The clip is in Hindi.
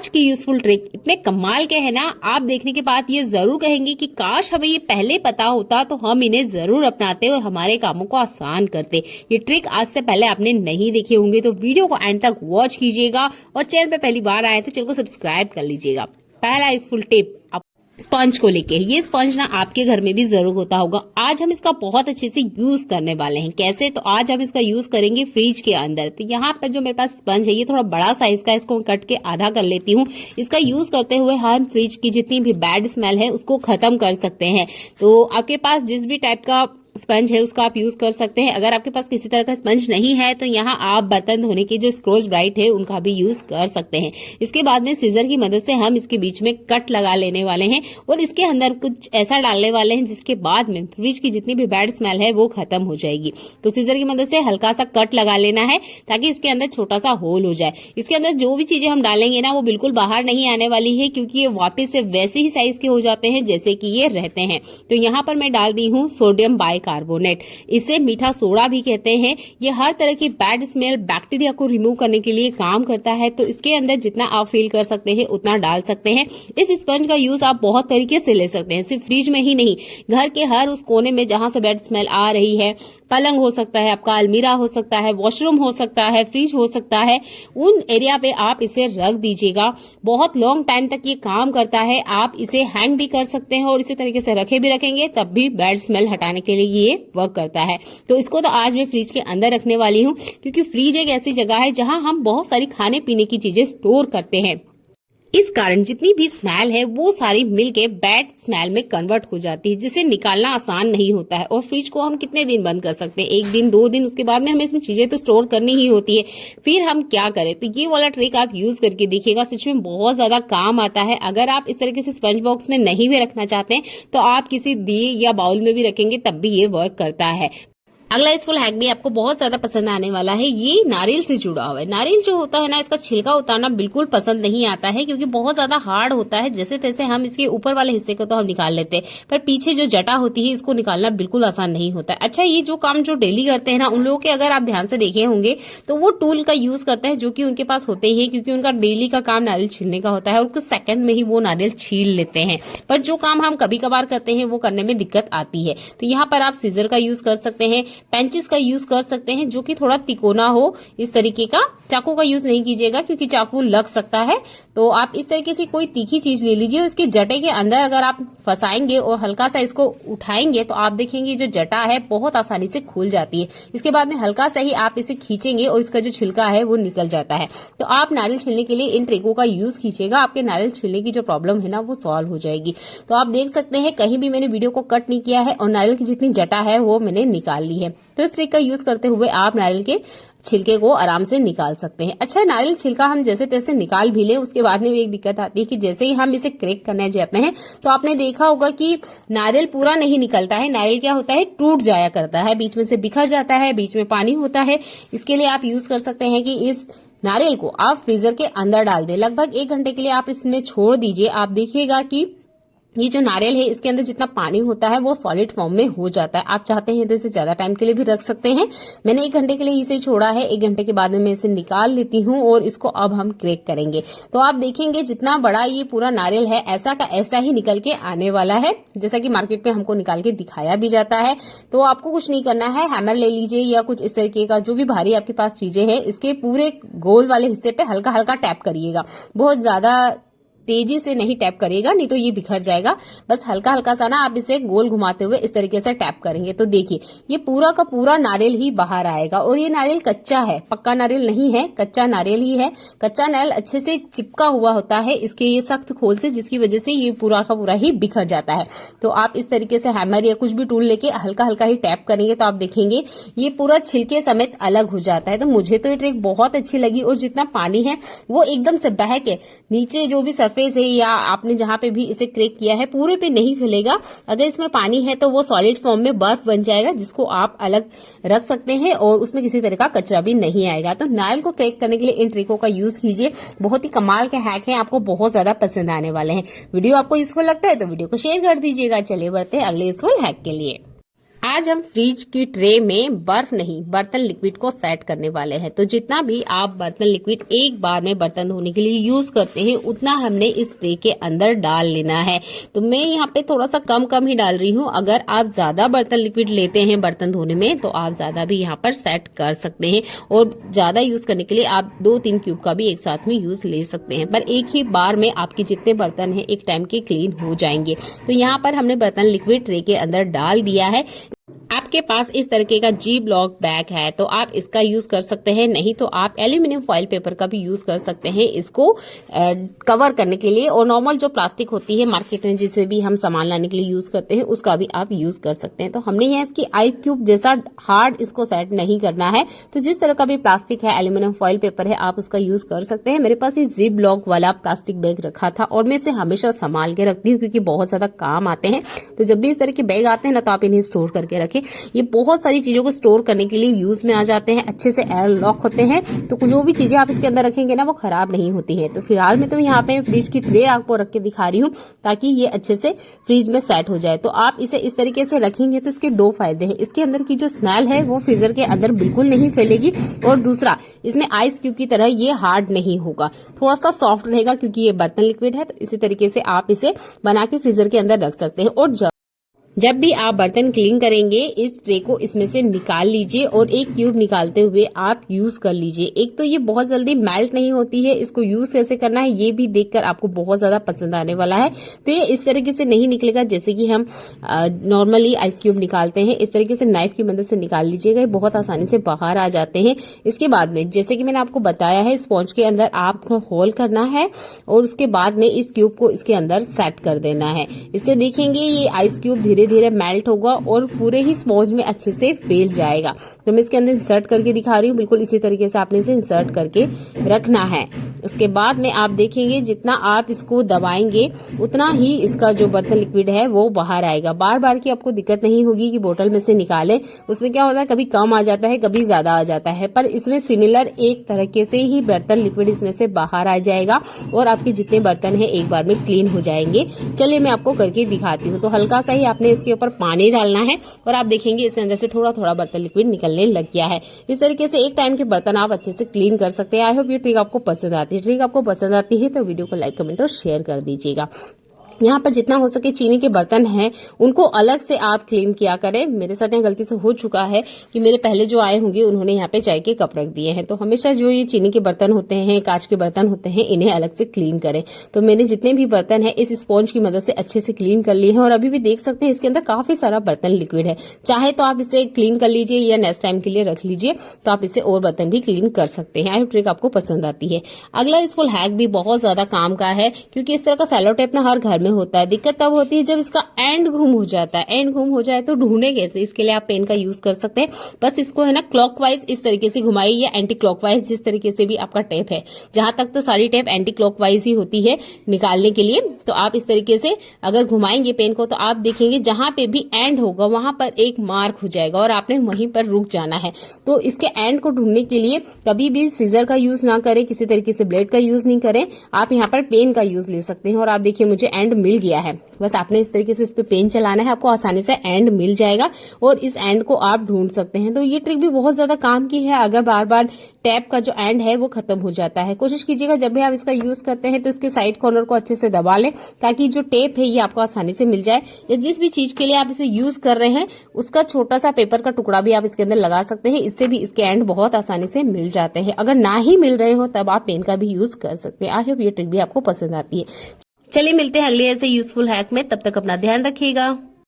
आज की यूजफुल ट्रिक इतने कमाल के हैं ना, आप देखने के बाद ये जरूर कहेंगे कि काश हमें ये पहले पता होता तो हम इन्हें जरूर अपनाते और हमारे कामों को आसान करते। ये ट्रिक आज से पहले आपने नहीं देखे होंगे तो वीडियो को एंड तक वॉच कीजिएगा और चैनल पे पहली बार आए तो चैनल को सब्सक्राइब कर लीजिएगा। पहला यूजफुल टिप स्पंज को लेके, ये स्पंज ना आपके घर में भी जरूर होता होगा। आज हम इसका बहुत अच्छे से यूज करने वाले हैं। कैसे? तो आज हम इसका यूज करेंगे फ्रिज के अंदर। तो यहाँ पर जो मेरे पास स्पंज है ये थोड़ा बड़ा साइज का, इसको कट के आधा कर लेती हूँ। इसका यूज करते हुए हम फ्रिज की जितनी भी बैड स्मेल है उसको खत्म कर सकते हैं। तो आपके पास जिस भी टाइप का स्पंज है उसका आप यूज कर सकते हैं। अगर आपके पास किसी तरह का स्पंज नहीं है तो यहाँ आप बर्तन धोने के जो स्क्रॉच ब्राइट है उनका भी यूज कर सकते हैं। इसके बाद में सीजर की मदद से हम इसके बीच में कट लगा लेने वाले हैं और इसके अंदर कुछ ऐसा डालने वाले हैं जिसके बाद में फ्रिज की जितनी भी बैड स्मेल है वो खत्म हो जाएगी। तो सीजर की मदद से हल्का सा कट लगा लेना है ताकि इसके अंदर छोटा सा होल हो जाए। इसके अंदर जो भी चीजें हम डालेंगे ना वो बिल्कुल बाहर नहीं आने वाली है, क्योंकि ये वापस से वैसे ही साइज के हो जाते हैं जैसे कि ये रहते हैं। तो यहाँ पर मैं डाल दी हूँ सोडियम बाइकार्बोनेट, इसे मीठा सोडा भी कहते हैं। ये हर तरह की बैड स्मेल बैक्टीरिया को रिमूव करने के लिए काम करता है। तो इसके अंदर जितना आप फील कर सकते हैं उतना डाल सकते हैं। इस स्पंज का यूज आप बहुत तरीके से ले सकते हैं, सिर्फ फ्रिज में ही नहीं, घर के हर उस कोने में जहां से बैड स्मेल आ रही है, पलंग हो सकता है आपका, अलमीरा हो सकता है, वॉशरूम हो सकता है, फ्रिज हो सकता है, उन एरिया पे आप इसे रख दीजिएगा। बहुत लॉन्ग टाइम तक ये काम करता है। आप इसे हैंग भी कर सकते हैं और इसी तरीके से रखे भी रखेंगे तब भी बैड स्मेल हटाने के लिए ये वर्क करता है। तो इसको तो आज मैं फ्रिज के अंदर रखने वाली हूँ, क्योंकि फ्रिज एक ऐसी जगह है जहां हम बहुत सारी खाने पीने की चीजें स्टोर करते हैं। इस कारण जितनी भी स्मेल है वो सारी मिलके बैड स्मेल में कन्वर्ट हो जाती है, जिसे निकालना आसान नहीं होता है। और फ्रिज को हम कितने दिन बंद कर सकते हैं? 1 दिन 2 दिन, उसके बाद में हमें इसमें चीजें तो स्टोर करनी ही होती है। फिर हम क्या करें? तो ये वाला ट्रिक आप यूज करके देखिएगा, सच में बहुत ज्यादा काम आता है। अगर आप इस तरीके से स्पंज बॉक्स में नहीं भी रखना चाहते हैं तो आप किसी दिए या बाउल में भी रखेंगे तब भी ये वर्क करता है। अगला यूजफुल हैक भी आपको बहुत ज्यादा पसंद आने वाला है। ये नारियल से जुड़ा हुआ है। नारियल जो होता है ना, इसका छिलका उतारना बिल्कुल पसंद नहीं आता है, क्योंकि बहुत ज्यादा हार्ड होता है। जैसे तैसे हम इसके ऊपर वाले हिस्से को तो हम निकाल लेते हैं, पर पीछे जो जटा होती है इसको निकालना बिल्कुल आसान नहीं होता है। अच्छा, ये जो काम जो डेली करते हैं ना, उन लोगों के अगर आप ध्यान से देखे होंगे तो वो टूल का यूज करते हैं जो कि उनके पास होते ही है, क्योंकि उनका डेली का काम नारियल छीलने का होता है और कुछ सेकंड में ही वो नारियल छील लेते हैं। पर जो काम हम कभी कभार करते हैं वो करने में दिक्कत आती है। तो यहाँ पर आप सीजर का यूज कर सकते हैं, पेंचिस का यूज कर सकते हैं जो कि थोड़ा तिकोना हो। इस तरीके का चाकू का यूज नहीं कीजिएगा क्योंकि चाकू लग सकता है। तो आप इस तरीके से कोई तीखी चीज ले लीजिए और इसके जटे के अंदर अगर आप फंसाएंगे और हल्का सा इसको उठाएंगे तो आप देखेंगे जो जटा है बहुत आसानी से खुल जाती है। इसके बाद में हल्का सा ही आप इसे खींचेंगे और इसका जो छिलका है वो निकल जाता है। तो आप नारियल छीलने के लिए इन ट्रिकों का यूज कीजिएगा, आपके नारियल छीलने की जो प्रॉब्लम है ना वो सॉल्व हो जाएगी। तो आप देख सकते हैं कहीं भी मैंने वीडियो को कट नहीं किया है और नारियल की जितनी जटा है वो मैंने निकाल ली है। तो इस ट्रिक का यूज करते हुए आप नारियल के छिलके को आराम से निकाल सकते हैं। अच्छा, नारियल छिलका हम जैसे तैसे निकाल भी ले, उसके बाद में भी एक दिक्कत आती है कि जैसे ही हम इसे क्रैक करने जाते हैं तो आपने देखा होगा कि नारियल पूरा नहीं निकलता है। नारियल क्या होता है, टूट जाया करता है, बीच में से बिखर जाता है, बीच में पानी होता है। इसके लिए आप यूज कर सकते हैं कि इस नारियल को आप फ्रीजर के अंदर डाल दें। लगभग 1 घंटे के लिए आप इसमें छोड़ दीजिए। आप देखिएगा कि ये जो नारियल है इसके अंदर जितना पानी होता है वो सॉलिड फॉर्म में हो जाता है। आप चाहते हैं तो इसे ज्यादा टाइम के लिए भी रख सकते हैं। मैंने 1 घंटे के लिए इसे छोड़ा है। 1 घंटे के बाद में मैं इसे निकाल लेती हूँ और इसको अब हम क्रैक करेंगे। तो आप देखेंगे जितना बड़ा ये पूरा नारियल है ऐसा का ऐसा ही निकल के आने वाला है, जैसा कि मार्केट में हमको निकाल के दिखाया भी जाता है। तो आपको कुछ नहीं करना है, हैमर ले लीजिए या कुछ इस तरीके का जो भी भारी आपके पास चीजें हैं, इसके पूरे गोल वाले हिस्से पे हल्का हल्का टैप करिएगा। बहुत ज्यादा तेजी से नहीं टैप करिएगा, नहीं तो ये बिखर जाएगा। बस हल्का हल्का सा ना आप इसे गोल घुमाते हुए इस तरीके से टैप करेंगे तो देखिए ये पूरा का पूरा नारियल ही बाहर आएगा। और ये नारियल कच्चा है, पक्का नारियल नहीं है, कच्चा नारियल ही है। कच्चा नारियल अच्छे से चिपका हुआ होता है इसके ये सख्त खोल से, जिसकी वजह से ये पूरा का पूरा ही बिखर जाता है। तो आप इस तरीके से हैमर या कुछ भी टूल लेके हल्का हल्का ही टैप करेंगे तो आप देखेंगे ये पूरा छिलके समेत अलग हो जाता है। तो मुझे तो ये ट्रिक बहुत अच्छी लगी और जितना पानी है वो एकदम से बह के नीचे जो भी सरफेस है या आपने जहां पे भी इसे क्रैक किया है पूरे पे नहीं फैलेगा। अगर इसमें पानी है तो वो सॉलिड फॉर्म में बर्फ बन जाएगा, जिसको आप अलग रख सकते हैं और उसमें किसी तरह का कचरा भी नहीं आएगा। तो नारियल को क्रैक करने के लिए इन ट्रिकों का यूज कीजिए। बहुत ही कमाल के हैक हैं, आपको बहुत ज्यादा पसंद आने वाले हैं। वीडियो आपको यूजफुल लगता है तो वीडियो को शेयर कर दीजिएगा। चलिए बढ़ते हैं अगले यूजफुल हैक के लिए। आज हम फ्रिज की ट्रे में बर्फ नहीं बर्तन लिक्विड को सेट करने वाले हैं। तो जितना भी आप बर्तन लिक्विड एक बार में बर्तन धोने के लिए यूज करते हैं उतना हमने इस ट्रे के अंदर डाल लेना है। तो मैं यहाँ पे थोड़ा सा कम ही डाल रही हूँ। अगर आप ज्यादा बर्तन लिक्विड लेते हैं बर्तन धोने में तो आप ज्यादा भी यहाँ पर सेट कर सकते हैं, और ज्यादा यूज करने के लिए आप 2-3 क्यूब का भी एक साथ में यूज ले सकते हैं। पर एक ही बार में आपके जितने बर्तन हैं एक टाइम के क्लीन हो जाएंगे। तो यहाँ पर हमने बर्तन लिक्विड ट्रे के अंदर डाल दिया है। आपके पास इस तरीके का जी ब्लॉक बैग है तो आप इसका यूज कर सकते हैं, नहीं तो आप एल्यूमिनियम फॉइल पेपर का भी यूज कर सकते हैं इसको कवर करने के लिए। और नॉर्मल जो प्लास्टिक होती है मार्केट में जिसे भी हम सामान लाने के लिए यूज करते हैं उसका भी आप यूज कर सकते हैं। तो हमने यहाँ इसकी आई क्यूब जैसा हार्ड इसको सेट नहीं करना है। तो जिस तरह का भी प्लास्टिक है, एल्यूमिनियम फॉइल पेपर है, आप उसका यूज कर सकते हैं। मेरे पास ये जी ब्लॉक वाला प्लास्टिक बैग रखा था और मैं इसे हमेशा संभाल के रखती हूँ क्योंकि बहुत ज्यादा काम आते हैं। तो जब भी इस तरह के बैग आते हैं ना तो आप इन्हें स्टोर करके रखें। ये बहुत सारी चीजों को स्टोर करने के लिए यूज में आ जाते हैं, अच्छे से एयर लॉक होते हैं। तो जो भी चीजें आप इसके अंदर रखेंगे ना वो खराब नहीं होती है। तो फिलहाल मैं तो यहाँ पे फ्रिज की ट्रे आपको रख के दिखा रही हूँ ताकि ये अच्छे से फ्रिज में सेट हो जाए। तो आप इसे इस तरीके से रखेंगे तो इसके 2 फायदे हैं। इसके अंदर की जो स्मेल है वो फ्रीजर के अंदर बिल्कुल नहीं फैलेगी, और दूसरा इसमें आइस क्यूब की तरह ये हार्ड नहीं होगा, थोड़ा सा सॉफ्ट रहेगा क्योंकि ये बर्तन लिक्विड है। तो इसी तरीके से आप इसे बना के फ्रीजर के अंदर रख सकते हैं। और जब भी आप बर्तन क्लीन करेंगे इस ट्रे को इसमें से निकाल लीजिए और एक क्यूब निकालते हुए आप यूज कर लीजिए। एक तो ये बहुत जल्दी मेल्ट नहीं होती है, इसको यूज कैसे करना है ये भी देखकर आपको बहुत ज्यादा पसंद आने वाला है। तो ये इस तरीके से नहीं निकलेगा जैसे कि हम नॉर्मली आइस क्यूब निकालते हैं। इस तरीके से नाइफ की मदद से निकाल लीजिएगा, ये बहुत आसानी से बाहर आ जाते हैं। इसके बाद में जैसे कि मैंने आपको बताया है स्पॉन्ज के अंदर आपको होल करना है और उसके बाद में इस क्यूब को इसके अंदर सेट कर देना है। इससे देखेंगे ये आइस क्यूब धीरे धीरे मेल्ट होगा और पूरे ही स्पॉन्ज में अच्छे से फैल जाएगा। तो मैं इसके अंदर इंसर्ट करके दिखा रही हूँ। बिल्कुल इसी तरीके से आपने इसे इंसर्ट करके रखना है। इसके बाद में आप देखेंगे जितना आप इसको दबाएंगे उतना ही इसका जो बर्तन लिक्विड है वो बाहर आएगा। बार बार की आपको दिक्कत नहीं होगी कि बोतल में से निकालें। उसमें क्या होता है कभी कम आ जाता है कभी ज्यादा आ जाता है, पर इसमें सिमिलर एक तरीके से ही बर्तन लिक्विड इसमें से बाहर आ जाएगा और आपके जितने बर्तन है एक बार में क्लीन हो जाएंगे। चलिए मैं आपको करके दिखाती हूँ। तो हल्का सा ही आपने इसके ऊपर पानी डालना है और आप देखेंगे इसके अंदर से थोड़ा थोड़ा बर्तन लिक्विड निकलने लग गया है। इस तरीके से एक टाइम के बर्तन आप अच्छे से क्लीन कर सकते हैं। आई होप ये ट्रिक आपको पसंद आती है। ट्रिक आपको पसंद आती है तो वीडियो को लाइक कमेंट और शेयर कर दीजिएगा। यहाँ पर जितना हो सके चीनी के बर्तन हैं उनको अलग से आप क्लीन किया करें। मेरे साथ यहाँ गलती से हो चुका है कि मेरे पहले जो आए होंगे उन्होंने यहाँ पे चाय के कप रख दिए हैं। तो हमेशा जो ये चीनी के बर्तन होते हैं, कांच के बर्तन होते हैं, इन्हें अलग से क्लीन करें। तो मैंने जितने भी बर्तन है इस स्पॉन्ज की मदद से अच्छे से क्लीन कर लिए हैं और अभी भी देख सकते हैं इसके अंदर काफी सारा बर्तन लिक्विड है। चाहे तो आप इसे क्लीन कर लीजिए या नेक्स्ट टाइम के लिए रख लीजिए, तो आप इससे और बर्तन भी क्लीन कर सकते हैं। आई होप ट्रिक आपको पसंद आती है। अगला यूजफुल हैक भी बहुत ज्यादा काम का है क्योंकि इस तरह का सेलो टेप ना हर घर में होता है। दिक्कत तब होती है जब इसका एंड गुम हो जाता है। एंड गुम हो जाए तो ढूंढे कैसे? इसके लिए आप पेन का यूज कर सकते हैं। बस इसको है ना क्लॉकवाइज इस तरीके से घुमाइए या एंटी क्लॉकवाइज, जिस तरीके से भी आपका टेप है। जहां तक तो सारी टेप एंटी क्लॉकवाइज ही होती है निकालने के लिए। तो आप इस तरीके से अगर घुमाएंगे पेन को तो आप देखेंगे जहां पे भी एंड होगा वहां पर एक मार्क हो जाएगा और आपने वहीं पर रुक जाना है। तो इसके एंड को ढूंढने के लिए कभी भी सीजर का यूज ना करें, किसी तरीके से ब्लेड का यूज नहीं करें। आप यहाँ पर पेन का यूज ले सकते हैं और आप देखिए मुझे एंड मिल गया है। बस आपने इस तरीके से इस पे पेन चलाना है, आपको आसानी से एंड मिल जाएगा और इस एंड को आप ढूंढ सकते हैं। तो ये ट्रिक भी बहुत ज्यादा काम की है अगर बार बार टैप का जो एंड है वो खत्म हो जाता है। कोशिश कीजिएगा जब भी आप इसका यूज करते हैं तो इसके साइड कॉर्नर को अच्छे से दबा लें ताकि जो टेप है ये आपको आसानी से मिल जाए। या जिस भी चीज के लिए आप इसे यूज कर रहे हैं उसका छोटा सा पेपर का टुकड़ा भी आप इसके अंदर लगा सकते हैं। इससे भी इसके एंड बहुत आसानी से मिल जाते हैं। अगर ना ही मिल रहे हो तब आप पेन का भी यूज कर सकते हैं। आई होप ये ट्रिक भी आपको पसंद आती है। चलिए मिलते हैं अगले ऐसे यूजफुल हैक में, तब तक अपना ध्यान रखिएगा।